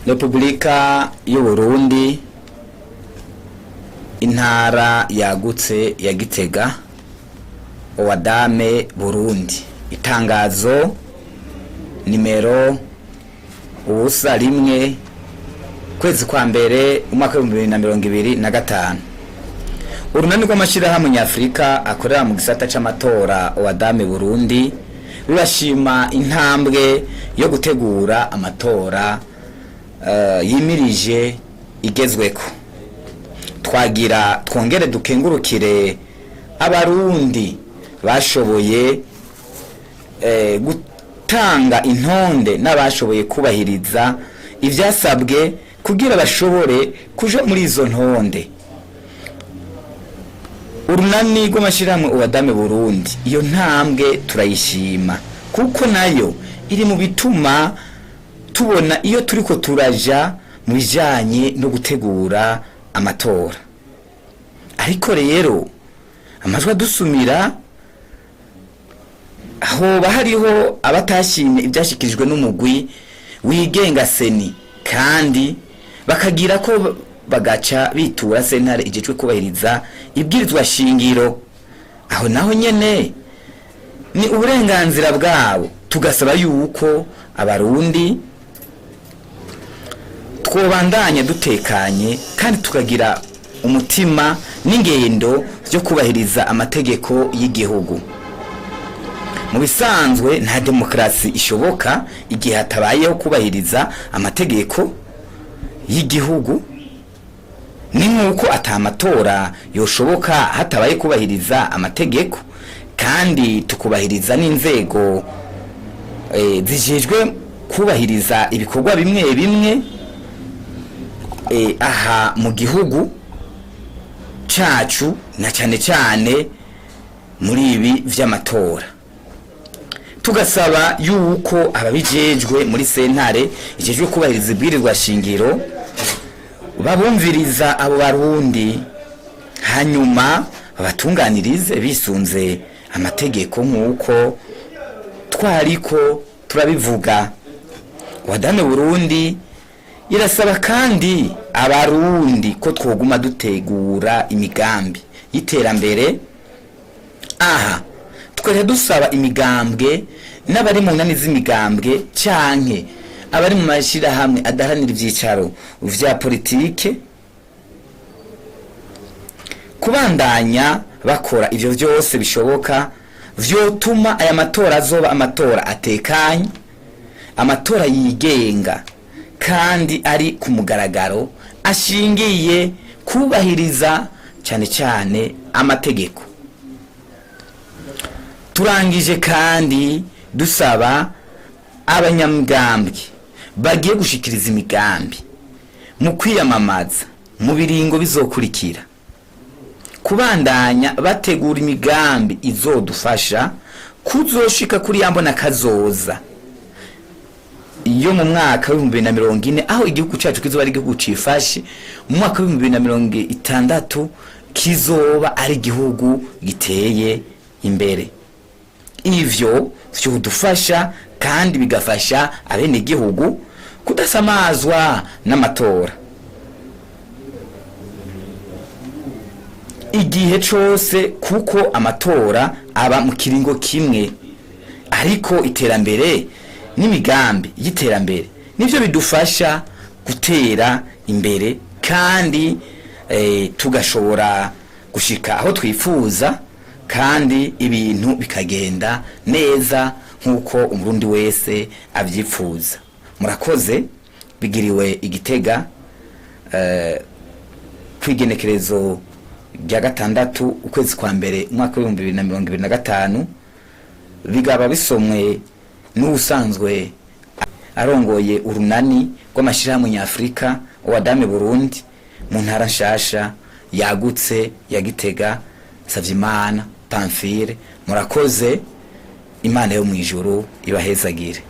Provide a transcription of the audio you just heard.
Repubulika y'u Burundi, intara yagutse ya Gitega, Owadame Burundi. Itangazo nimero ubusa rimwe kwezi kwa mbere umwaka wa 2025. Urunani rw'amashirahamwe nyafrika akorera mu gisata c'amatora Owadame Burundi rurashima intambwe yo gutegura amatora yimirije igezweko. Twagira twongere dukengurukire abarundi bashoboye gutanga intonde n'abashoboye kubahiriza ivyasabwe kugira bashobore kuja muri izo ntonde. Urunani rw'amashirahamwe Owadame Burundi iyo ntambwe turayishima kuko nayo iri mu bituma tubona iyo turiko turaja mu bijanye no gutegura amatora. Ariko rero amajwi adusumira aho bahariho abatashimye ibyashikirijwe n'umugwi wigenga seni, kandi bakagira ko bagaca bitura sentare ijejwe kubahiriza ibwirizwa shingiro. Aho naho nyene ni uburenganzira bwabo, tugasaba yuko abarundi twobandanya dutekanye kandi tukagira umutima n'ingendo byo kubahiriza amategeko y'igihugu. Mu bisanzwe nta demokrasi ishoboka igihe hatabayeho kubahiriza amategeko y'igihugu, ni nkuko atamatora yoshoboka hatabaye kubahiriza amategeko, kandi tukubahiriza n'inzego zijejwe kubahiriza ibikorwa bimwe bimwe aha mu gihugu cacu, na cyane cyane muri ibi vy'amatora. Tugasaba yuko ababijejwe muri sentare ijejwe kubahiriza ibwirizwa shingiro babumviriza abo barundi, hanyuma babatunganirize bisunze amategeko nk'uko twariko turabivuga. Owadame Burundi irasaba kandi abarundi ko twoguma dutegura imigambi y'iterambere. Aha twere dusaba imigambwe n'abari mu nani z'imigambwe canke abari mu mashirahamwe adahanira ivyicaro vya politike kubandanya bakora ivyo vyose bishoboka vyotuma aya matora azoba amatora atekanye, amatora yigenga kandi ari ku mugaragaro, ashingiye kubahiriza cyane cyane amategeko. Turangije kandi dusaba abanyamigambwe bagiye gushikiriza imigambi mu kwiyamamaza mu biringo bizokurikira kubandanya bategura imigambi izodufasha kuzoshika kuri yambona kazoza iyo mu mwaka wa 2040, aho igihugu cyacu kizoba ari igihugu cifashe. Mu mwaka wa 2060 kizoba ari igihugu giteye imbere. Ivyo vyodufasha kandi bigafasha abene igihugu kudasamazwa n'amatora. Igihe cose kuko amatora aba mu kiringo kimwe, ariko iterambere n'imigambi y'iterambere nivyo bidufasha gutera imbere kandi tugashobora gushika aho twifuza, kandi ibintu bikagenda neza nkuko umurundi wese avyifuza. Murakoze. Bigiriwe Igitega kwigenekerezo rya 6 ukwezi kwa mbere umwaka wa 2025. Bigaba bisomwe n'usanzwe arongoye urunani rw'amashirahamwe nyafrika Owadame Burundi mu ntara nshasha yagutse ya Gitega, Savyimana Pamphile. Murakoze. Imana yo mwijuru ibahezagire.